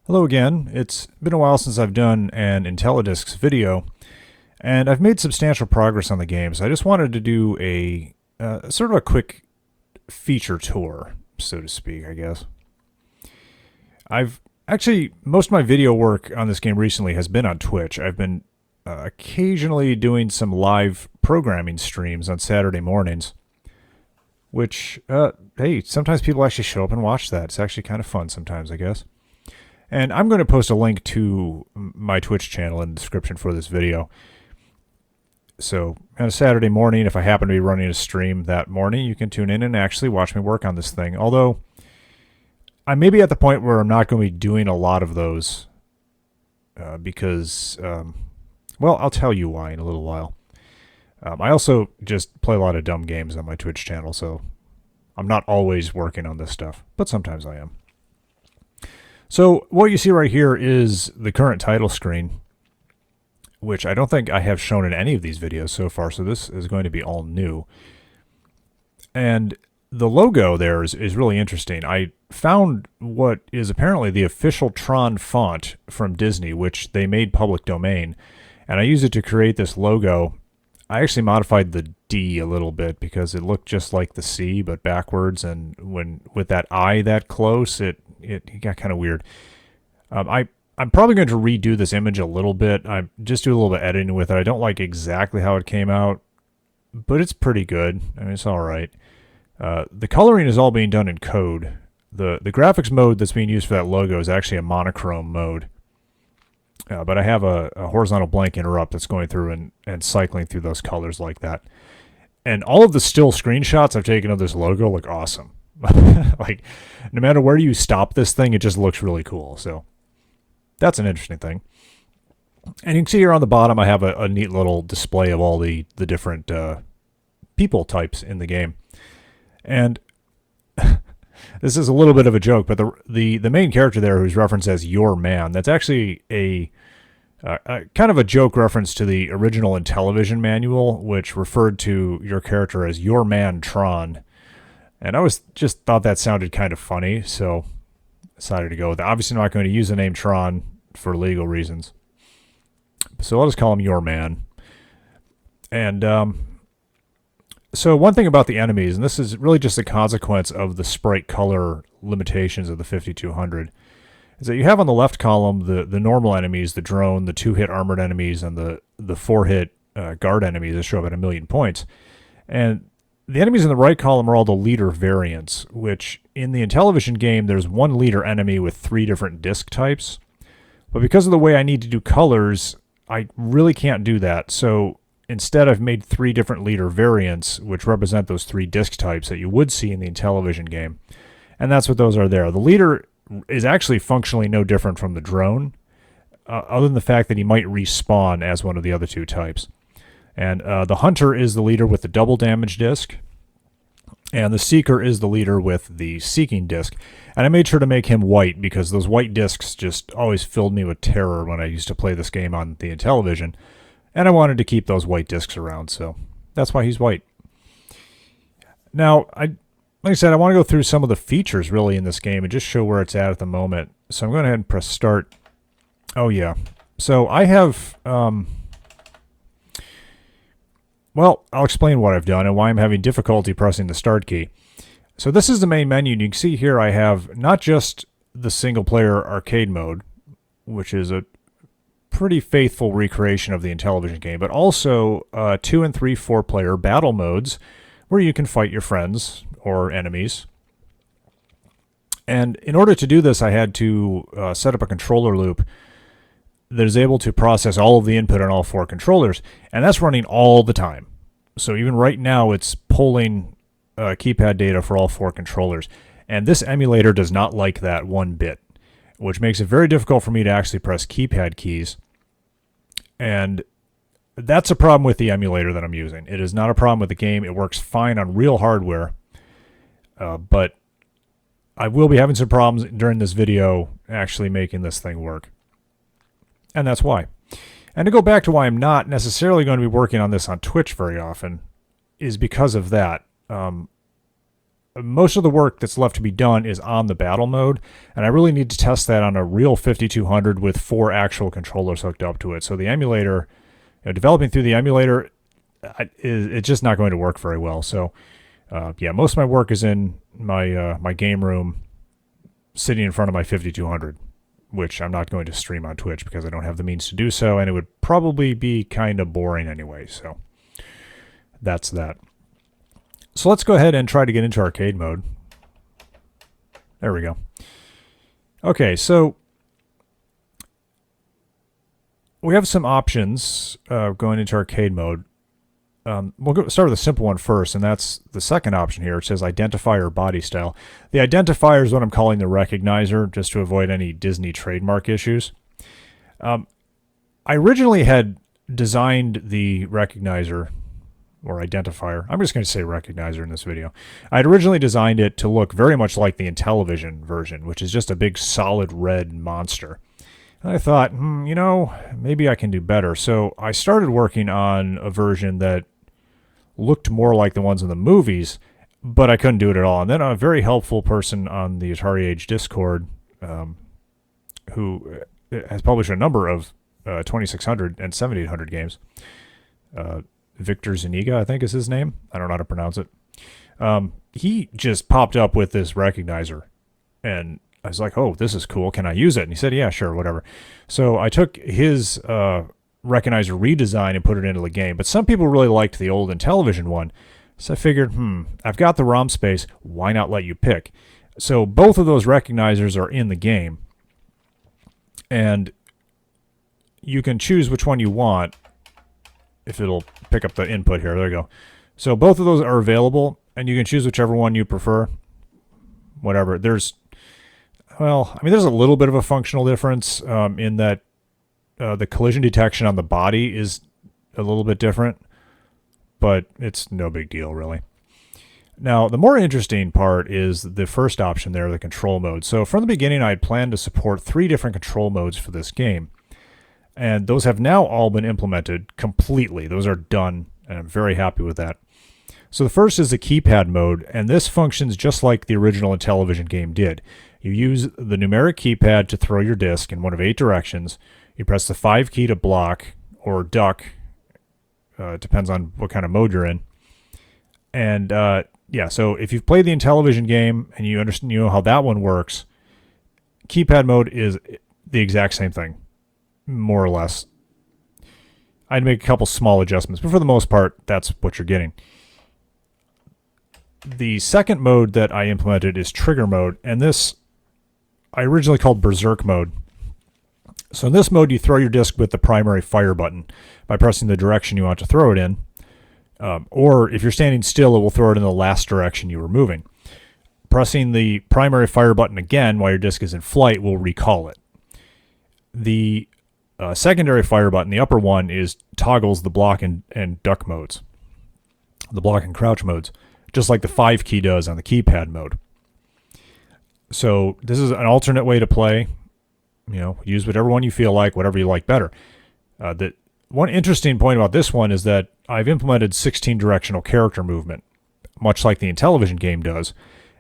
Hello again. It's been a while since I've done an Intellidiscs video, and I've made substantial progress on the game, so I just wanted to do a sort of a quick feature tour, so to speak, I guess. Most of my video work on this game recently has been on Twitch. I've been occasionally doing some live programming streams on Saturday mornings, which, hey, sometimes people actually show up and watch that. It's actually kind of fun sometimes, I guess. And I'm going to post a link to my Twitch channel in the description for this video. So on a Saturday morning, if I happen to be running a stream that morning, you can tune in and actually watch me work on this thing. Although, I may be at the point where I'm not going to be doing a lot of those because, well, I'll tell you why in a little while. I also just play a lot of dumb games on my Twitch channel, so I'm not always working on this stuff, but sometimes I am. So what you see right here is the current title screen, which I don't think I have shown in any of these videos so far, so this is going to be all new. And the logo there is really interesting. I found what is apparently the official Tron font from Disney, which they made public domain, and I used it to create this logo. I actually modified the D a little bit because it looked just like the C but backwards, and with that I that close, it got kind of weird. I'm probably going to redo this image a little bit. I just do a little bit editing with it. I don't like exactly how it came out, but it's pretty good. I mean, it's all right. The coloring is all being done in code. The graphics mode that's being used for that logo is actually a monochrome mode. But I have a horizontal blank interrupt that's going through and cycling through those colors like that. And all of the still screenshots I've taken of this logo look awesome. Like, no matter where you stop this thing, it just looks really cool. So that's an interesting thing. And you can see here on the bottom, I have a neat little display of all the different people types in the game. And this is a little bit of a joke, but the main character there, who's referenced as Your Man, that's actually a kind of a joke reference to the original Intellivision manual, which referred to your character as Your Man Tron. And I just thought that sounded kind of funny, so decided to go with it. Obviously not going to use the name Tron for legal reasons. So I'll just call him Your Man. And so one thing about the enemies, and this is really just a consequence of the sprite color limitations of the 5200, is that you have on the left column the normal enemies, the drone, the 2-hit armored enemies, and the 4-hit guard enemies that show up at 1,000,000 points. And the enemies in the right column are all the leader variants, which in the Intellivision game, there's one leader enemy with 3 different disc types. But because of the way I need to do colors, I really can't do that. So instead, I've made 3 different leader variants, which represent those 3 disc types that you would see in the Intellivision game. And that's what those are there. The leader is actually functionally no different from the drone, other than the fact that he might respawn as one of the other 2 types. And the hunter is the leader with the double damage disc, and the seeker is the leader with the seeking disc. And I made sure to make him white because those white discs just always filled me with terror when I used to play this game on the Intellivision. And I wanted to keep those white discs around, so that's why he's white. Now, like I said, I want to go through some of the features really in this game and just show where it's at the moment. So I'm going to go ahead and press start. Oh yeah. So I have, well, I'll explain what I've done and why I'm having difficulty pressing the start key. So this is the main menu, and you can see here I have not just the single-player arcade mode, which is a pretty faithful recreation of the Intellivision game, but also 2 and 3 4-player battle modes where you can fight your friends or enemies. And in order to do this, I had to set up a controller loop that is able to process all of the input on all 4 controllers, and that's running all the time. So even right now, it's pulling keypad data for all 4 controllers, and this emulator does not like that one bit, which makes it very difficult for me to actually press keypad keys. And that's a problem with the emulator that I'm using. It is not a problem with the game. It works fine on real hardware, but I will be having some problems during this video actually making this thing work. And that's why. And to go back to why I'm not necessarily going to be working on this on Twitch very often is because of that. most of the work that's left to be done is on the battle mode, and I really need to test that on a real 5200 with 4 actual controllers hooked up to it. So the emulator, developing through the emulator, it's just not going to work very well. So yeah, most of my work is in my game room, sitting in front of my 5200, which I'm not going to stream on Twitch because I don't have the means to do so, and it would probably be kind of boring anyway. So that's that. So let's go ahead and try to get into arcade mode. There we go. Okay, so we have some options going into arcade mode. We'll start with a simple one first, and that's the second option here. It says identifier body style. The identifier is what I'm calling the recognizer, just to avoid any Disney trademark issues. I originally had designed the recognizer, or identifier. I'm just going to say recognizer in this video. I'd originally designed it to look very much like the Intellivision version, which is just a big solid red monster. And I thought, maybe I can do better. So I started working on a version that looked more like the ones in the movies, but I couldn't do it at all. And then a very helpful person on the Atari Age Discord, who has published a number of 2600 and 7800 games, Victor Zuniga, I think is his name. I don't know how to pronounce it. He just popped up with this recognizer, and I was like, oh, this is cool. Can I use it? And he said, yeah, sure, whatever. So I took his recognizer redesign and put it into the game. But some people really liked the old Intellivision one. So I figured, I've got the ROM space. Why not let you pick? So both of those recognizers are in the game. And you can choose which one you want if it'll pick up the input here. There you go. So both of those are available, and you can choose whichever one you prefer. Whatever. There's a little bit of a functional difference in that the collision detection on the body is a little bit different, but it's no big deal, really. Now, the more interesting part is the first option there, the control mode. So from the beginning, I had planned to support 3 different control modes for this game, and those have now all been implemented completely. Those are done, and I'm very happy with that. So the first is the keypad mode, and this functions just like the original Intellivision game did. You use the numeric keypad to throw your disc in one of 8 directions. You press the 5 key to block or duck. It depends on what kind of mode you're in. And so if you've played the Intellivision game and you know how that one works, keypad mode is the exact same thing, more or less. I'd make a couple small adjustments, but for the most part, that's what you're getting. The second mode that I implemented is trigger mode, and this I originally called berserk mode. So in this mode, you throw your disc with the primary fire button by pressing the direction you want to throw it in. Or if you're standing still, it will throw it in the last direction you were moving. Pressing the primary fire button again while your disc is in flight will recall it. The secondary fire button, the upper one, toggles the block and duck modes, the block and crouch modes, just like the 5 key does on the keypad mode. So this is an alternate way to play. Use whatever one you feel like, whatever you like better. The one interesting point about this one is that I've implemented 16 directional character movement, much like the Intellivision game does.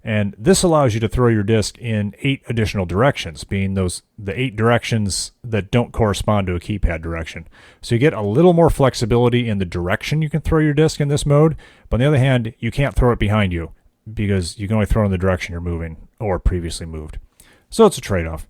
And this allows you to throw your disc in 8 additional directions, being the 8 directions that don't correspond to a keypad direction. So you get a little more flexibility in the direction you can throw your disc in this mode. But on the other hand, you can't throw it behind you because you can only throw it in the direction you're moving or previously moved. So it's a trade-off.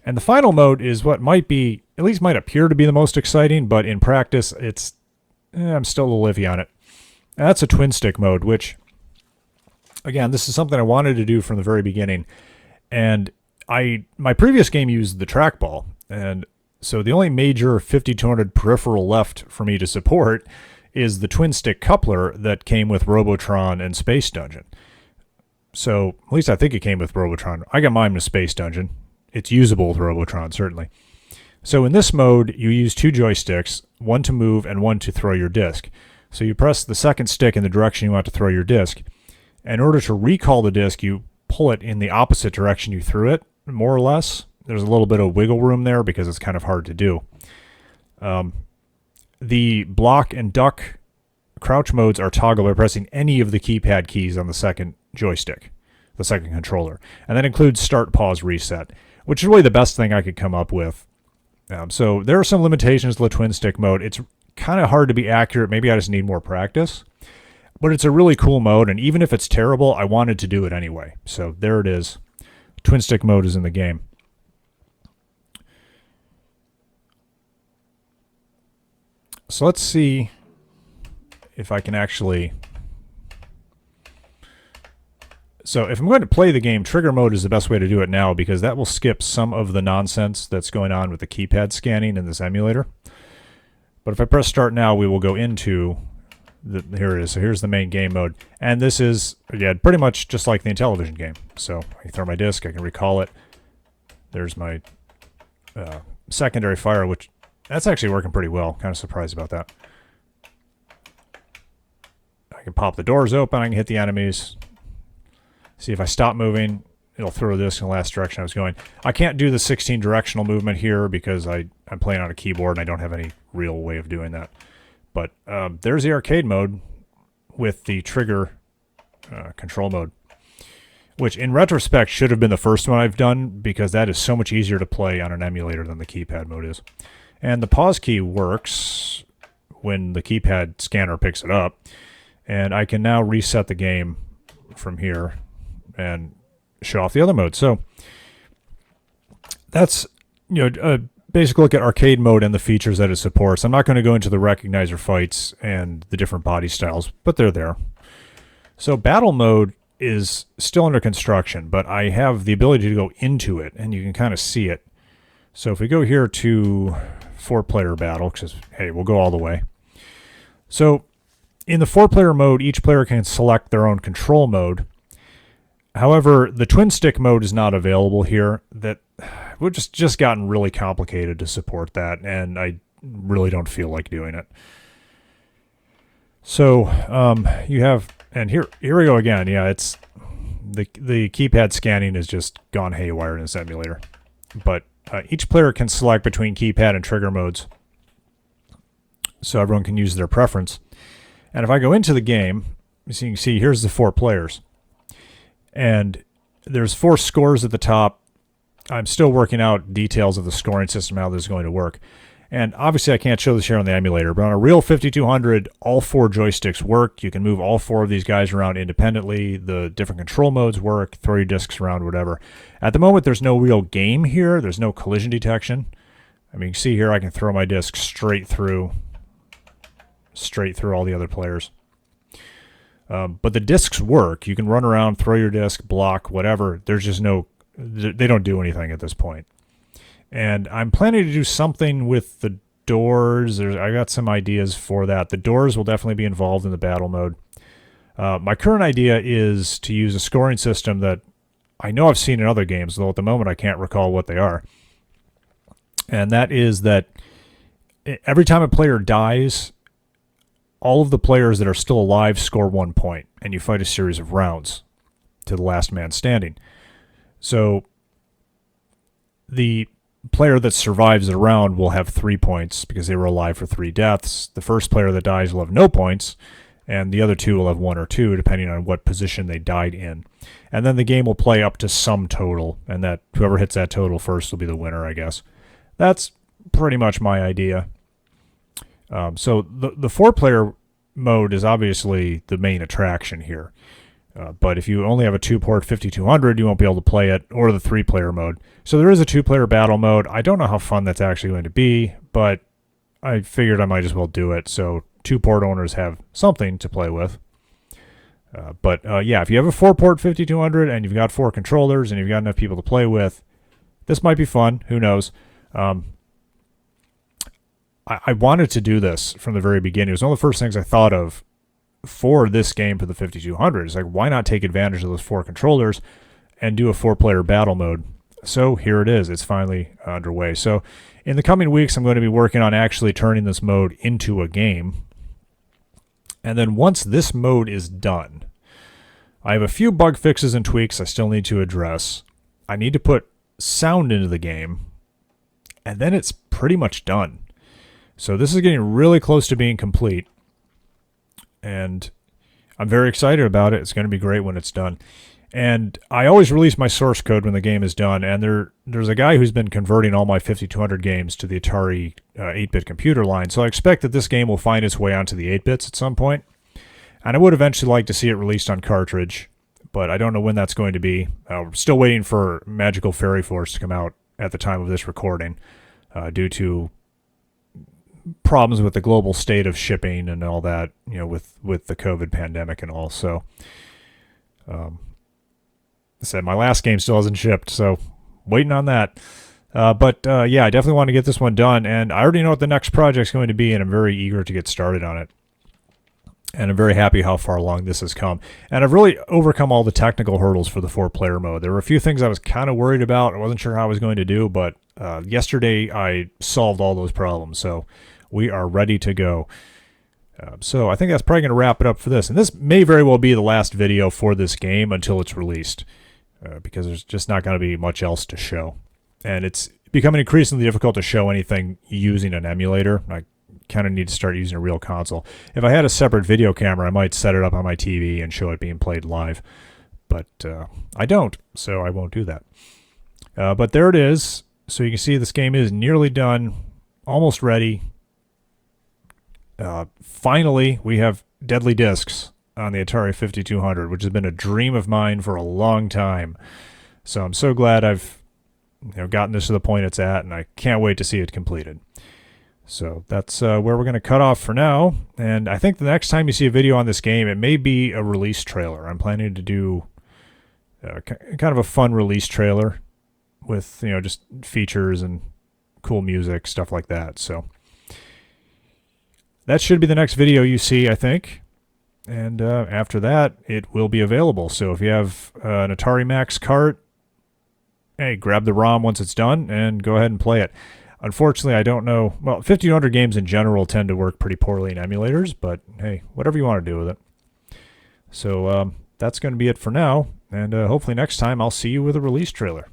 And the final mode is what might appear to be the most exciting, but in practice, I'm still a little iffy on it. And that's a twin stick mode, which, again, this is something I wanted to do from the very beginning. And my previous game used the trackball, and so the only major 5200 peripheral left for me to support is the twin stick coupler that came with Robotron and Space Dungeon. So at least I think it came with Robotron. I got mine with Space Dungeon. It's usable with Robotron, certainly. So in this mode, you use 2 joysticks, one to move and one to throw your disc. So you press the second stick in the direction you want to throw your disc. In order to recall the disc, you pull it in the opposite direction you threw it, more or less. There's a little bit of wiggle room there because it's kind of hard to do. The block and duck crouch modes are toggled by pressing any of the keypad keys on the second joystick, the second controller. And that includes start, pause, reset, which is really the best thing I could come up with. So there are some limitations to the twin stick mode. It's kind of hard to be accurate. Maybe I just need more practice. But it's a really cool mode, and even if it's terrible, I wanted to do it anyway. So there it is. Twin stick mode is in the game. So let's see if I can actually... So if I'm going to play the game, trigger mode is the best way to do it now, because that will skip some of the nonsense that's going on with the keypad scanning in this emulator. But if I press start now, we will go into... here it is. So here's the main game mode. And this is, yeah, pretty much just like the Intellivision game. So I can throw my disc, I can recall it. There's my secondary fire, which that's actually working pretty well. Kind of surprised about that. I can pop the doors open, I can hit the enemies. See, if I stop moving, it'll throw this in the last direction I was going. I can't do the 16 directional movement here because I'm playing on a keyboard and I don't have any real way of doing that. But there's the arcade mode with the trigger control mode, which in retrospect should have been the first one I've done because that is so much easier to play on an emulator than the keypad mode is. And the pause key works when the keypad scanner picks it up. And I can now reset the game from here and show off the other mode. So that's, basic look at arcade mode and the features that it supports. I'm not going to go into the recognizer fights and the different body styles, but they're there. So battle mode is still under construction, but I have the ability to go into it, and you can kind of see it. So if we go here to 4-player battle, because, hey, we'll go all the way. So in the 4-player mode, each player can select their own control mode. However, the twin stick mode is not available here. We've just gotten really complicated to support that, and I really don't feel like doing it. So you have, and here we go again. Yeah, it's the keypad scanning has just gone haywire in this emulator. But each player can select between keypad and trigger modes, so everyone can use their preference. And if I go into the game, so you can see here's the 4 players. And there's 4 scores at the top. I'm still working out details of the scoring system, how this is going to work. And obviously I can't show this here on the emulator, but on a real 5200, all 4 joysticks work. You can move all 4 of these guys around independently. The different control modes work, throw your discs around, whatever. At the moment, there's no real game here. There's no collision detection. I mean, you can see here I can throw my disc straight through all the other players. But the discs work. You can run around, throw your disc, block, whatever. There's just no... They don't do anything at this point. And I'm planning to do something with the doors. I got some ideas for that. The doors will definitely be involved in the battle mode. My current idea is to use a scoring system that I know I've seen in other games, though at the moment I can't recall what they are. And that is that every time a player dies, all of the players that are still alive score 1 point, and you fight a series of rounds to the last man standing. So the player that survives the round will have 3 points because they were alive for 3 deaths. The first player that dies will have no points, and the other 2 will have 1 or 2, depending on what position they died in. And then the game will play up to some total, and that whoever hits that total first will be the winner, I guess. That's pretty much my idea. So the 4-player mode is obviously the main attraction here. But if you only have a 2-port 5200, you won't be able to play it, or the 3-player mode. So there is a 2-player battle mode. I don't know how fun that's actually going to be, but I figured I might as well do it, so 2-port owners have something to play with. Yeah, if you have a 4-port 5200 and you've got 4 controllers and you've got enough people to play with, this might be fun. Who knows? I wanted to do this from the very beginning. It was one of the first things I thought of for this game for the 5200. It's like, why not take advantage of those 4 controllers and do a 4-player battle mode? So here it is. It's finally underway. So in the coming weeks, I'm going to be working on actually turning this mode into a game. And then once this mode is done, I have a few bug fixes and tweaks I still need to address. I need to put sound into the game, and then it's pretty much done. So this is getting really close to being complete. And I'm very excited about it. It's going to be great when it's done. And I always release my source code when the game is done. And there's a guy who's been converting all my 5200 games to the Atari 8-bit computer line. So I expect that this game will find its way onto the 8-bits at some point. And I would eventually like to see it released on cartridge, but I don't know when that's going to be. We're still waiting for Magical Fairy Force to come out at the time of this recording due to problems with the global state of shipping and all that, with the COVID pandemic and all. So, I said my last game still hasn't shipped, so waiting on that. But yeah, I definitely want to get this one done, and I already know what the next project's going to be, and I'm very eager to get started on it. And I'm very happy how far along this has come. And I've really overcome all the technical hurdles for the 4-player mode. There were a few things I was kind of worried about. I wasn't sure how I was going to do, but yesterday I solved all those problems. So we are ready to go. So I think that's probably going to wrap it up for this. And this may very well be the last video for this game until it's released, because there's just not going to be much else to show. And it's becoming increasingly difficult to show anything using an emulator. I kind of need to start using a real console. If I had a separate video camera, I might set it up on my TV and show it being played live. But I don't, so I won't do that. But there it is. So you can see this game is nearly done, almost ready. Finally, we have Intellidiscs on the Atari 5200, which has been a dream of mine for a long time. So I'm so glad I've gotten this to the point it's at, and I can't wait to see it completed. So that's where we're going to cut off for now. And I think the next time you see a video on this game, it may be a release trailer. I'm planning to do kind of a fun release trailer with, just features and cool music, stuff like that. So that should be the next video you see, I think. And after that, it will be available. So if you have an Atari Max cart, hey, grab the ROM once it's done and go ahead and play it. Unfortunately, I don't know. Well, 1500 games in general tend to work pretty poorly in emulators, but hey, whatever you want to do with it. So that's going to be it for now, and hopefully next time I'll see you with a release trailer.